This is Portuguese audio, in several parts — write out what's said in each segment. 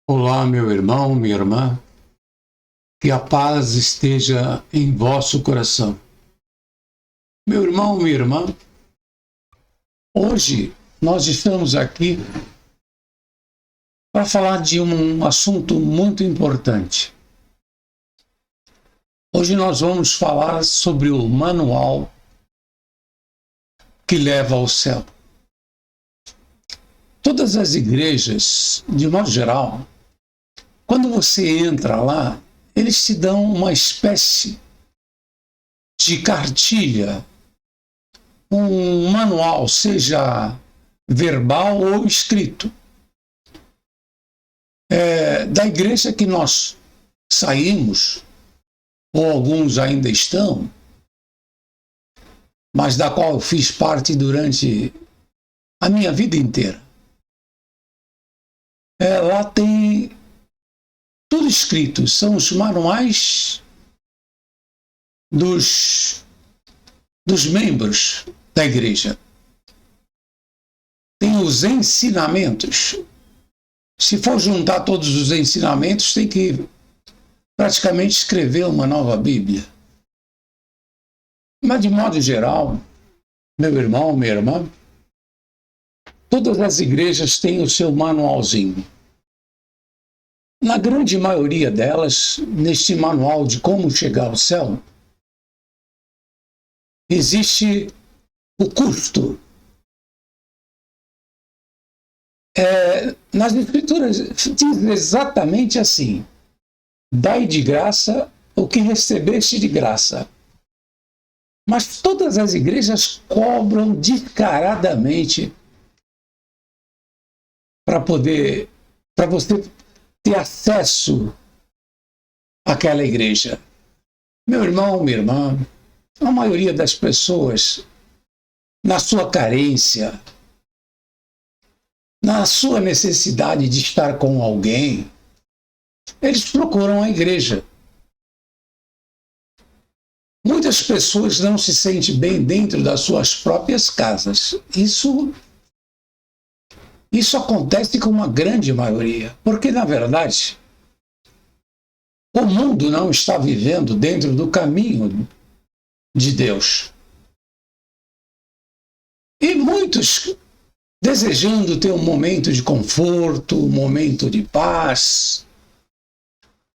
Olá, meu irmão, minha irmã, que a paz esteja em vosso coração. Meu irmão, minha irmã, hoje nós estamos aqui para falar de um assunto muito importante. Hoje nós vamos falar sobre o manual que leva ao céu. Todas as igrejas, de modo geral, quando você entra lá, eles te dão uma espécie de cartilha, um manual, seja verbal ou escrito. Da igreja que nós saímos, ou alguns ainda estão, mas da qual eu fiz parte durante a minha vida inteira. Lá tem tudo escrito, são os manuais dos membros da igreja. Tem os ensinamentos. Se for juntar todos os ensinamentos, tem que praticamente escrever uma nova Bíblia. Mas, de modo geral, meu irmão, minha irmã, todas as igrejas têm o seu manualzinho. Na grande maioria delas, neste manual de como chegar ao céu, existe o custo. Nas Escrituras diz exatamente assim: dai de graça o que recebeste de graça. Mas todas as igrejas cobram descaradamente para você ter acesso àquela igreja. Meu irmão, minha irmã, a maioria das pessoas, na sua carência, na sua necessidade de estar com alguém, eles procuram a igreja. Muitas pessoas não se sentem bem dentro das suas próprias casas. Isso acontece com uma grande maioria, porque, na verdade, o mundo não está vivendo dentro do caminho de Deus. E muitos desejando ter um momento de conforto, um momento de paz,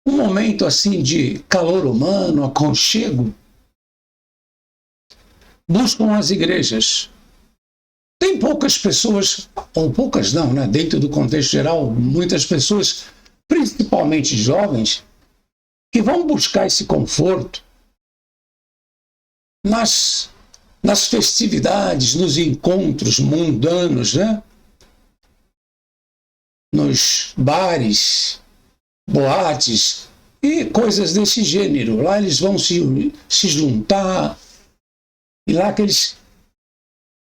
um momento assim de calor humano, aconchego, buscam as igrejas. Tem poucas pessoas, ou poucas não, né? Dentro do contexto geral, muitas pessoas, principalmente jovens, que vão buscar esse conforto nas festividades, nos encontros mundanos, né? Nos bares, boates e coisas desse gênero. Lá eles vão se juntar, e lá que eles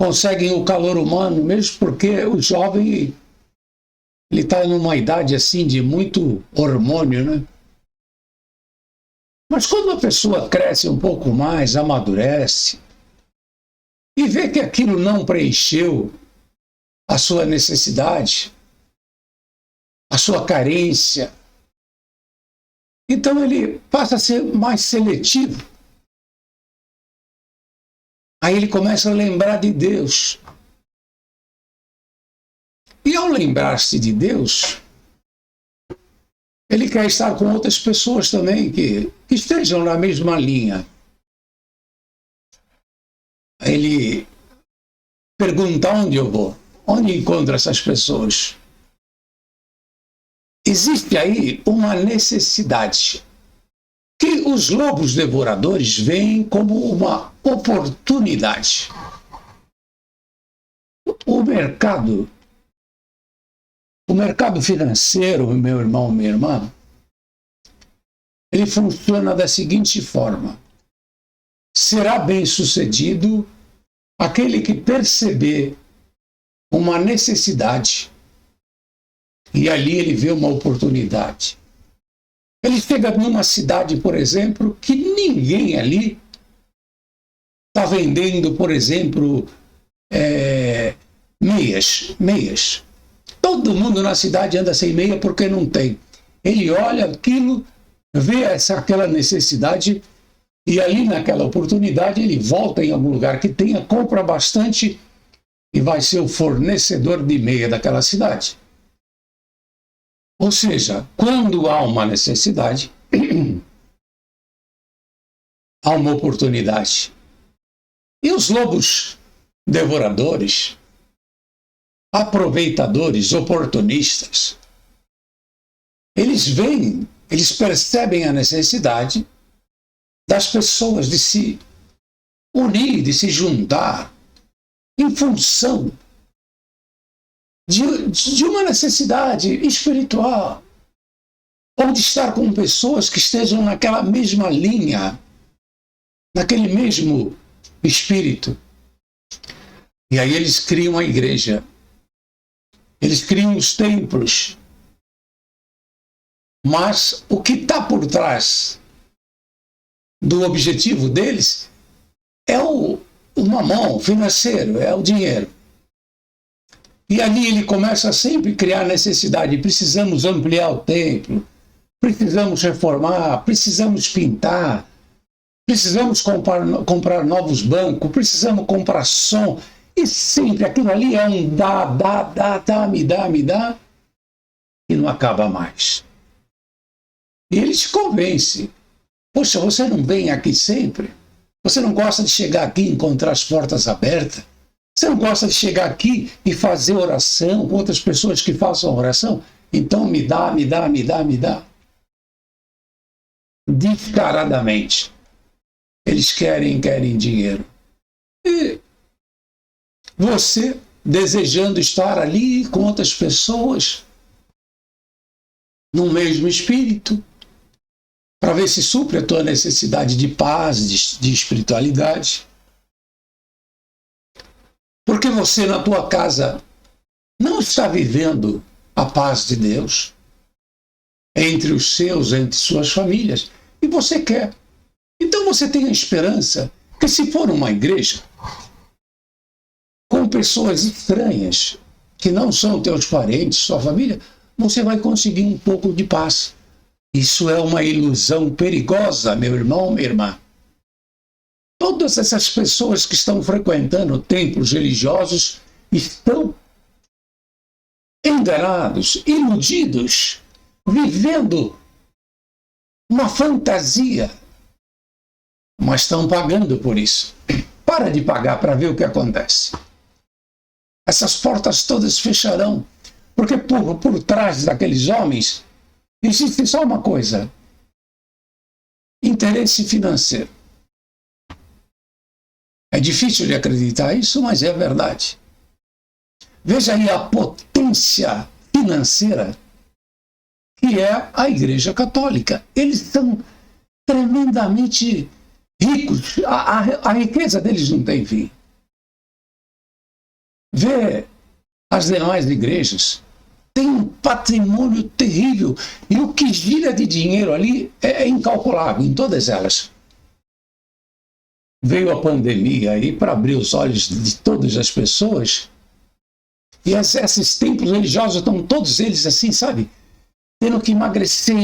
conseguem o calor humano, mesmo porque o jovem ele está numa idade assim de muito hormônio, né? Mas quando a pessoa cresce um pouco mais, amadurece, e vê que aquilo não preencheu a sua necessidade, a sua carência, então ele passa a ser mais seletivo. Aí ele começa a lembrar de Deus. E ao lembrar-se de Deus, ele quer estar com outras pessoas também que estejam na mesma linha. Ele pergunta: onde eu vou? Onde encontro essas pessoas? Existe aí uma necessidade que os lobos devoradores veem como uma oportunidade. O mercado financeiro, meu irmão, minha irmã, ele funciona da seguinte forma: será bem-sucedido aquele que perceber uma necessidade e ali ele vê uma oportunidade. Ele chega numa cidade, por exemplo, que ninguém ali está vendendo, por exemplo, meias. Todo mundo na cidade anda sem meia porque não tem. Ele olha aquilo, vê aquela necessidade e aí naquela oportunidade ele volta em algum lugar que tenha, compra bastante e vai ser o fornecedor de meia daquela cidade. Ou seja, quando há uma necessidade, há uma oportunidade. E os lobos devoradores, aproveitadores, oportunistas, eles veem, eles percebem a necessidade das pessoas de se unir, de se juntar, em função de uma necessidade espiritual, ou de estar com pessoas que estejam naquela mesma linha, naquele mesmo espírito. E aí eles criam a igreja, eles criam os templos. Mas o que está por trás do objetivo deles é o mamão financeiro, é o dinheiro. E ali ele começa a sempre criar necessidade. Precisamos ampliar o templo, precisamos reformar, precisamos pintar, precisamos comprar novos bancos, precisamos comprar som. E sempre aquilo ali é um dá, me dá, e não acaba mais. E ele te convence. Poxa, você não vem aqui sempre? Você não gosta de chegar aqui e encontrar as portas abertas? Você não gosta de chegar aqui e fazer oração com outras pessoas que façam oração? Então me dá. Descaradamente. Eles querem dinheiro. E você, desejando estar ali com outras pessoas, no mesmo espírito, para ver se supre a tua necessidade de paz, de espiritualidade. Porque você na tua casa não está vivendo a paz de Deus entre os seus, entre suas famílias, e você quer. Então você tem a esperança que se for uma igreja com pessoas estranhas, que não são teus parentes, sua família, você vai conseguir um pouco de paz. Isso é uma ilusão perigosa, meu irmão, minha irmã. Todas essas pessoas que estão frequentando templos religiosos estão enganados, iludidos, vivendo uma fantasia, mas estão pagando por isso. Para de pagar para ver o que acontece. Essas portas todas fecharão, porque por trás daqueles homens existe só uma coisa: interesse financeiro. É difícil de acreditar isso, mas é verdade. Veja aí a potência financeira que é a Igreja Católica. Eles são tremendamente ricos. A riqueza deles não tem fim. Vê as demais igrejas. Tem um patrimônio terrível. E o que gira de dinheiro ali é incalculável em todas elas. Veio a pandemia aí para abrir os olhos de todas as pessoas. E esses templos religiosos estão todos eles assim, sabe? Tendo que emagrecer.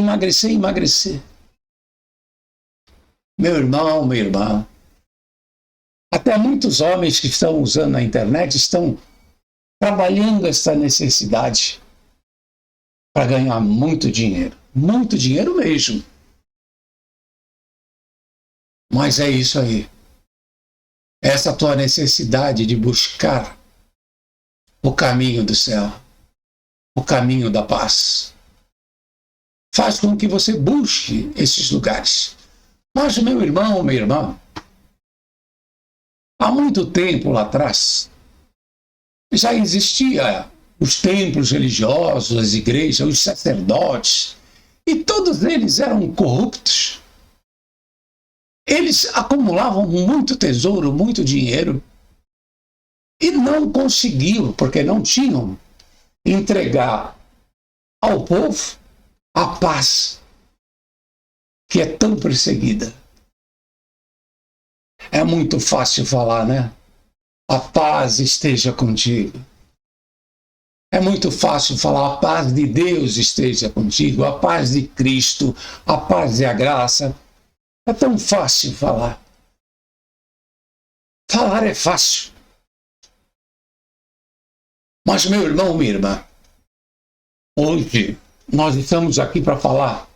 Meu irmão, minha irmã. Até muitos homens que estão usando a internet estão trabalhando essa necessidade para ganhar muito dinheiro mesmo. Mas é isso aí. Essa tua necessidade de buscar o caminho do céu, o caminho da paz, faz com que você busque esses lugares. Mas, meu irmão, minha irmã, há muito tempo lá atrás, já existia os templos religiosos, as igrejas, os sacerdotes, e todos eles eram corruptos. Eles acumulavam muito tesouro, muito dinheiro, e não conseguiam, porque não tinham, entregar ao povo a paz, que é tão perseguida. É muito fácil falar, né? A paz esteja contigo. É muito fácil falar: a paz de Deus esteja contigo, a paz de Cristo, a paz e a graça. É tão fácil falar. Falar é fácil. Mas, meu irmão, minha irmã, hoje nós estamos aqui para falar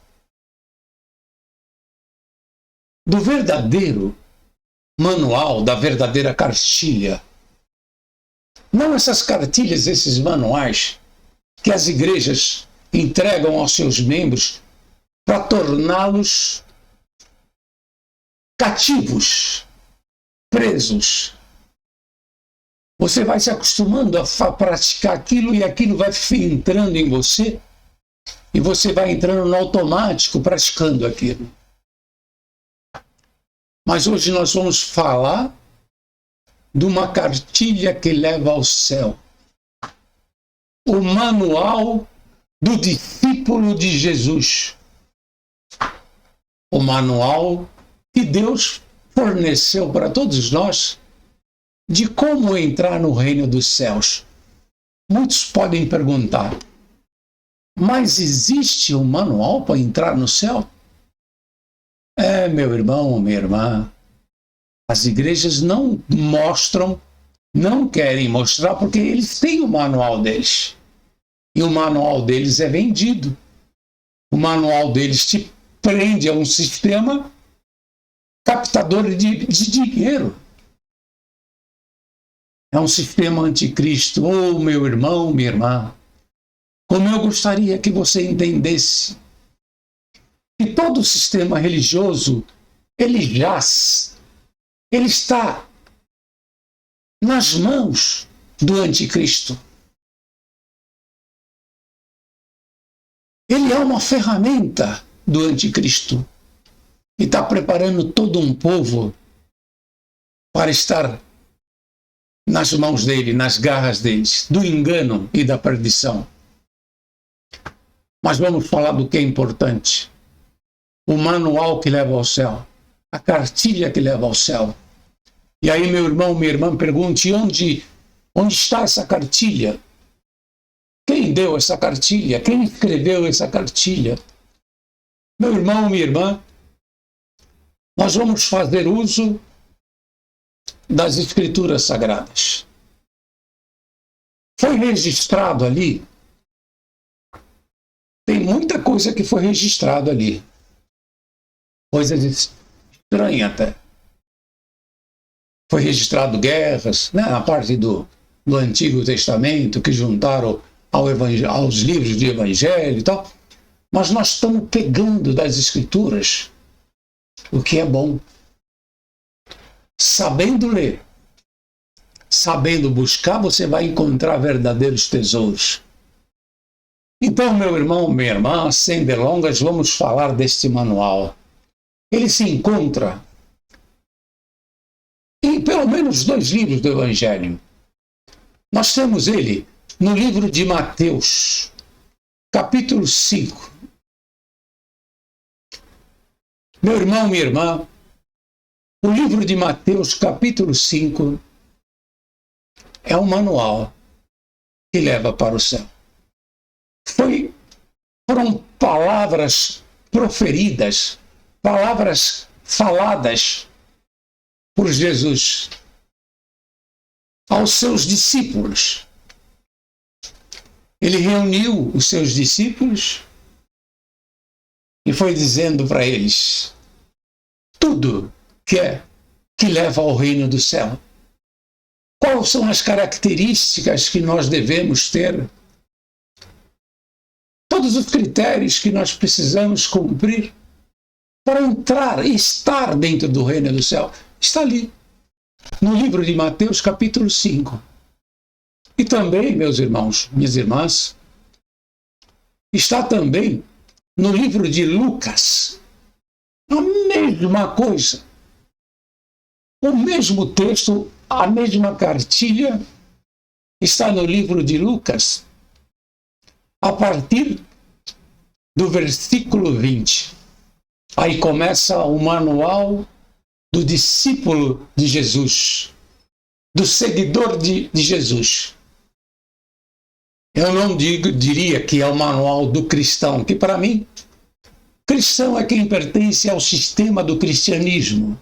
do verdadeiro manual, da verdadeira cartilha. Não essas cartilhas, esses manuais que as igrejas entregam aos seus membros para torná-los cativos, presos. Você vai se acostumando a praticar aquilo e aquilo vai entrando em você e você vai entrando no automático praticando aquilo. Mas hoje nós vamos falar de uma cartilha que leva ao céu. O manual do discípulo de Jesus. O manual que Deus forneceu para todos nós de como entrar no reino dos céus. Muitos podem perguntar: mas existe um manual para entrar no céu? Meu irmão, minha irmã, as igrejas não mostram, não querem mostrar, porque eles têm o manual deles. E o manual deles é vendido. O manual deles te prende a um sistema captador de dinheiro. É um sistema anticristo. Oh, meu irmão, minha irmã, como eu gostaria que você entendesse que todo o sistema religioso, ele jaz, ele está nas mãos do anticristo. Ele é uma ferramenta do anticristo e está preparando todo um povo para estar nas mãos dele, nas garras deles, do engano e da perdição. Mas vamos falar do que é importante. O manual que leva ao céu, a cartilha que leva ao céu. E aí, meu irmão, minha irmã, pergunte: onde está essa cartilha? Quem deu essa cartilha? Quem escreveu essa cartilha? Meu irmão, minha irmã, nós vamos fazer uso das Escrituras Sagradas. Foi registrado ali. Tem muita coisa que foi registrado ali. Coisas estranhas até. Foi registrado guerras, né, na parte do Antigo Testamento, que juntaram aos livros de Evangelho e tal. Mas nós estamos pegando das Escrituras o que é bom. Sabendo ler, sabendo buscar, você vai encontrar verdadeiros tesouros. Então, meu irmão, minha irmã, sem delongas, vamos falar deste manual. Ele se encontra em pelo menos 2 livros do Evangelho. Nós temos ele no livro de Mateus, capítulo 5. Meu irmão, minha irmã, o livro de Mateus, capítulo 5, é um manual que leva para o céu. Foram palavras proferidas, palavras faladas por Jesus aos seus discípulos. Ele reuniu os seus discípulos e foi dizendo para eles tudo que leva ao reino do céu. Quais são as características que nós devemos ter? Todos os critérios que nós precisamos cumprir para entrar e estar dentro do reino do céu. Está ali, no livro de Mateus, capítulo 5. E também, meus irmãos, minhas irmãs, está também no livro de Lucas. A mesma coisa. O mesmo texto, a mesma cartilha está no livro de Lucas, a partir do versículo 20. Aí começa o manual do discípulo de Jesus, do seguidor de Jesus. Eu não diria que é o manual do cristão, que para mim, cristão é quem pertence ao sistema do cristianismo.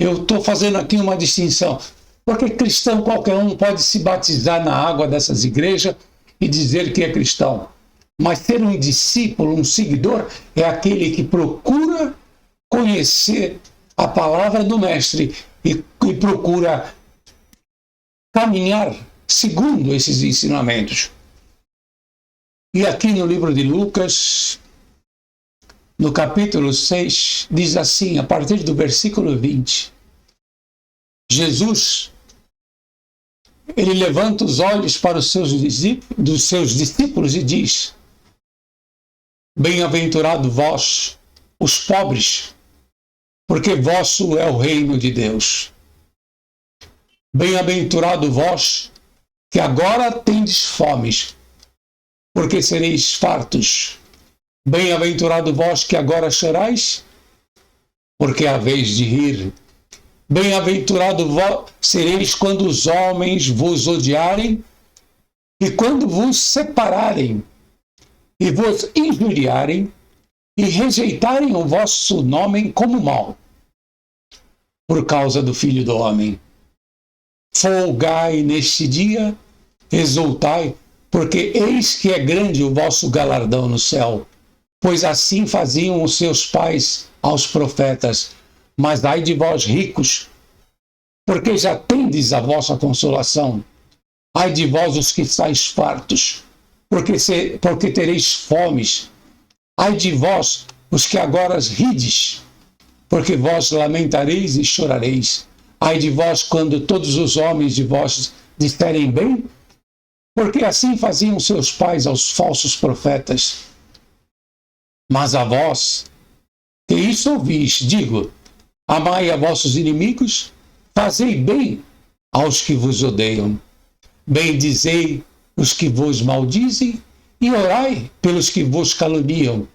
Eu estou fazendo aqui uma distinção, porque cristão qualquer um pode se batizar na água dessas igrejas e dizer que é cristão. Mas ser um discípulo, um seguidor, é aquele que procura conhecer a palavra do Mestre e procura caminhar segundo esses ensinamentos. E aqui no livro de Lucas, no capítulo 6, diz assim, a partir do versículo 20, Jesus, ele levanta os olhos para os seus discípulos e diz: bem-aventurado vós, os pobres, porque vosso é o reino de Deus. Bem-aventurado vós, que agora tendes fomes, porque sereis fartos. Bem-aventurado vós que agora chorais, porque é a vez de rir. Bem-aventurado vós sereis quando os homens vos odiarem e quando vos separarem e vos injuriarem e rejeitarem o vosso nome como mal, por causa do Filho do Homem. Folgai neste dia, exultai, porque eis que é grande o vosso galardão no céu, pois assim faziam os seus pais aos profetas. Mas ai de vós ricos, porque já tendes a vossa consolação. Ai de vós os que estáis fartos, porque tereis fomes. Ai de vós os que agora rides, porque vós lamentareis e chorareis. Ai de vós quando todos os homens de vós disserem bem, porque assim faziam seus pais aos falsos profetas. Mas a vós, que isso ouvis, digo: amai a vossos inimigos, fazei bem aos que vos odeiam, bendizei os que vos maldizem e orai pelos que vos caluniam.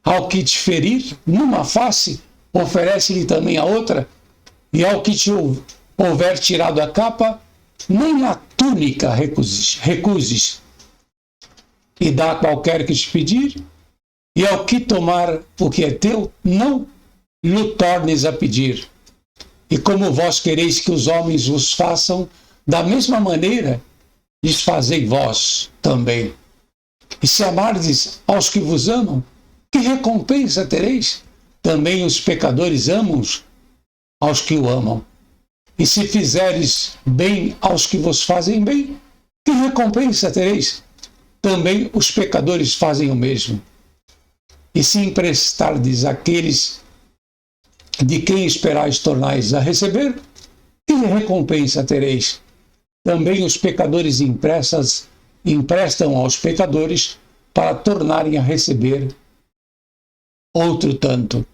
Ao que te ferir numa face, oferece-lhe também a outra, e ao que te houver tirado a capa, nem a túnica recuses. E dá a qualquer que te pedir, e ao que tomar o que é teu, não lhe tornes a pedir. E como vós quereis que os homens vos façam, da mesma maneira, lhes fazei vós também. E se amardes aos que vos amam, que recompensa tereis? Também os pecadores amam aos que o amam. E se fizeres bem aos que vos fazem bem, que recompensa tereis? Também os pecadores fazem o mesmo. E se emprestardes àqueles de quem esperais tornais a receber, que recompensa tereis? Também os pecadores emprestam aos pecadores para tornarem a receber outro tanto.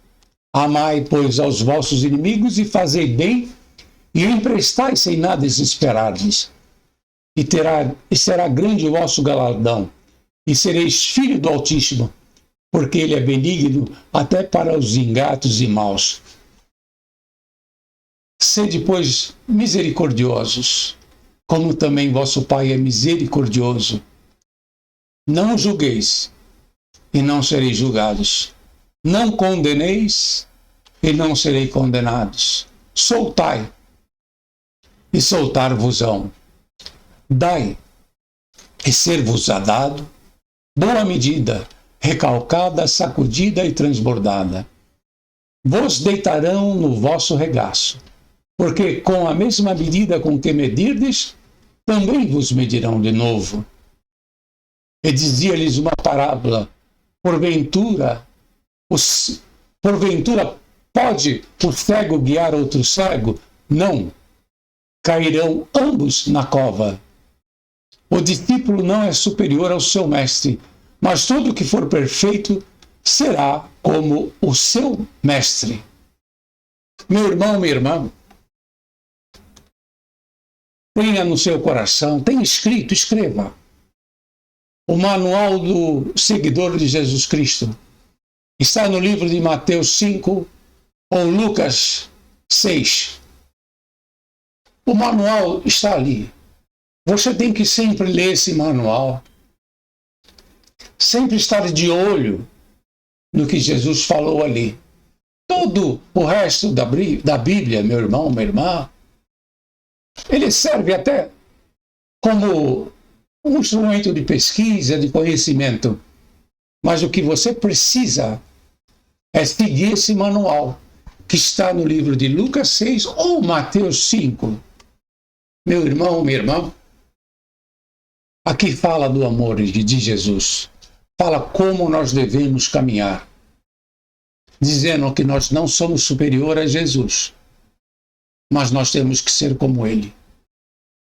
Amai, pois, aos vossos inimigos e fazei bem, e emprestai sem nada esperardes. E será grande o vosso galardão, e sereis filho do Altíssimo, porque ele é benigno até para os ingratos e maus. Sede, pois, misericordiosos, como também vosso Pai é misericordioso. Não julgueis, e não sereis julgados. Não condeneis, e não sereis condenados. Soltai, e soltar-vos-ão. Dai, e ser-vos-á dado. Boa medida, recalcada, sacudida e transbordada. Vos deitarão no vosso regaço, porque com a mesma medida com que medirdes, também vos medirão de novo. E dizia-lhes uma parábola: porventura pode o cego guiar outro cego? Não. Cairão ambos na cova. O discípulo não é superior ao seu mestre, mas todo o que for perfeito será como o seu mestre. Meu irmão, minha irmã, tenha no seu coração, tenha escrito, escreva, o manual do seguidor de Jesus Cristo. Está no livro de Mateus 5 ou Lucas 6. O manual está ali. Você tem que sempre ler esse manual, sempre estar de olho no que Jesus falou ali. Todo o resto da Bíblia, meu irmão, minha irmã, ele serve até como um instrumento de pesquisa, de conhecimento. Mas o que você precisa é seguir esse manual que está no livro de Lucas 6 ou Mateus 5. Meu irmão, minha irmã, aqui fala do amor de Jesus. Fala como nós devemos caminhar, dizendo que nós não somos superior a Jesus, mas nós temos que ser como Ele.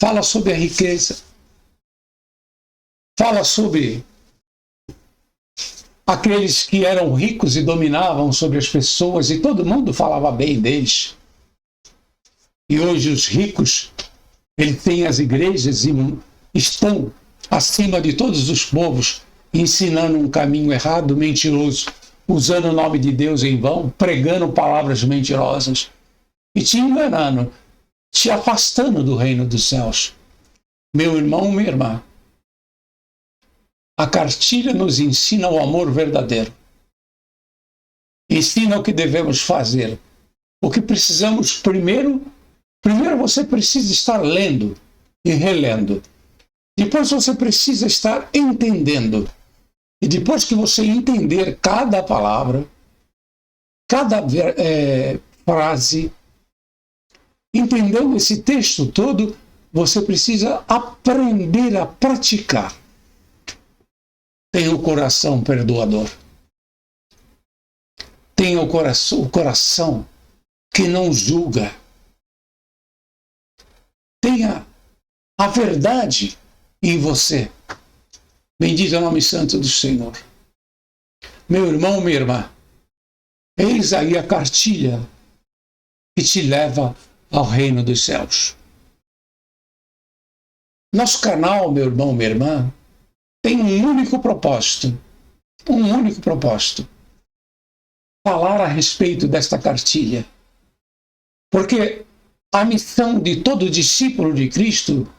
Fala sobre a riqueza, fala sobre aqueles que eram ricos e dominavam sobre as pessoas e todo mundo falava bem deles. E hoje os ricos, eles têm as igrejas e estão acima de todos os povos, ensinando um caminho errado, mentiroso, usando o nome de Deus em vão, pregando palavras mentirosas e te enganando, te afastando do reino dos céus. Meu irmão, minha irmã, a cartilha nos ensina o amor verdadeiro. Ensina o que devemos fazer. O que precisamos primeiro você precisa estar lendo e relendo. Depois você precisa estar entendendo. E depois que você entender cada palavra, cada frase, entendendo esse texto todo, você precisa aprender a praticar. Tenha o coração perdoador. Tenha o coração que não julga. Tenha a verdade em você. Bendito é o nome santo do Senhor. Meu irmão, minha irmã, eis aí a cartilha que te leva ao reino dos céus. Nosso canal, meu irmão, minha irmã, tem um único propósito. Falar a respeito desta cartilha. Porque a missão de todo discípulo de Cristo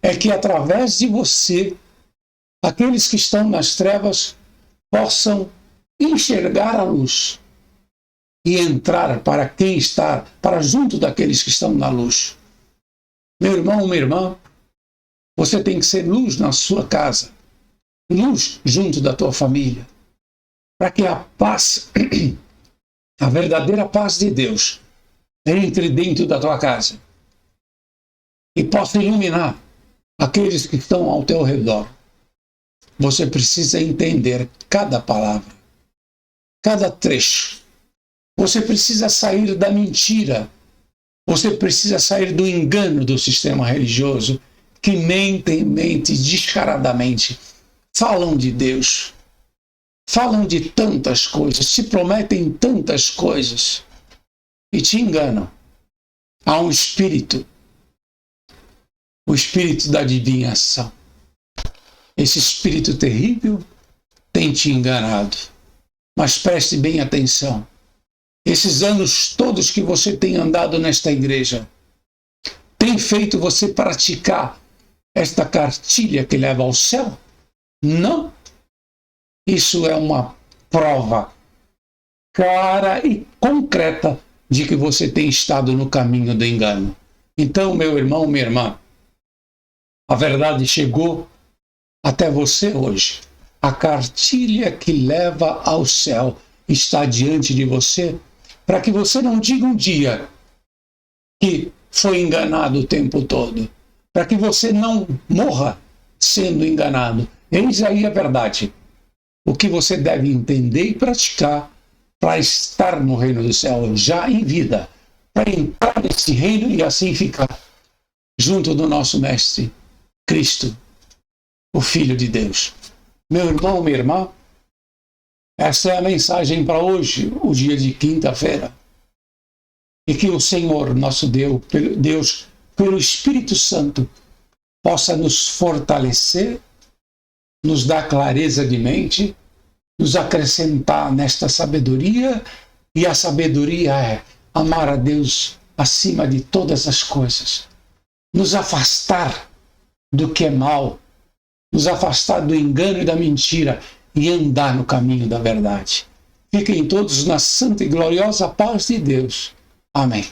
é que através de você, aqueles que estão nas trevas possam enxergar a luz e entrar para junto daqueles que estão na luz. Meu irmão, minha irmã, você tem que ser luz na sua casa, luz junto da tua família, para que a paz, a verdadeira paz de Deus, entre dentro da tua casa e possa iluminar aqueles que estão ao teu redor. Você precisa entender cada palavra, cada trecho. Você precisa sair da mentira. Você precisa sair do engano do sistema religioso que mente descaradamente. Falam de Deus. Falam de tantas coisas. Te prometem tantas coisas. E te enganam. Há um espírito. O espírito da adivinhação. Esse espírito terrível tem te enganado. Mas preste bem atenção. Esses anos todos que você tem andado nesta igreja, tem feito você praticar esta cartilha que leva ao céu? Não. Isso é uma prova clara e concreta de que você tem estado no caminho do engano. Então, meu irmão, minha irmã, a verdade chegou até você hoje. A cartilha que leva ao céu está diante de você, para que você não diga um dia que foi enganado o tempo todo, para que você não morra sendo enganado. Eis aí a verdade. O que você deve entender e praticar para estar no reino do céu já em vida, para entrar nesse reino e assim ficar junto do nosso Mestre, Cristo, o Filho de Deus. Meu irmão, minha irmã, essa é a mensagem para hoje, o dia de quinta-feira. E que o Senhor, nosso Deus, pelo Espírito Santo, possa nos fortalecer, nos dar clareza de mente, nos acrescentar nesta sabedoria, e a sabedoria é amar a Deus acima de todas as coisas, nos afastar do que é mal, nos afastar do engano e da mentira e andar no caminho da verdade. Fiquem todos na santa e gloriosa paz de Deus. Amém.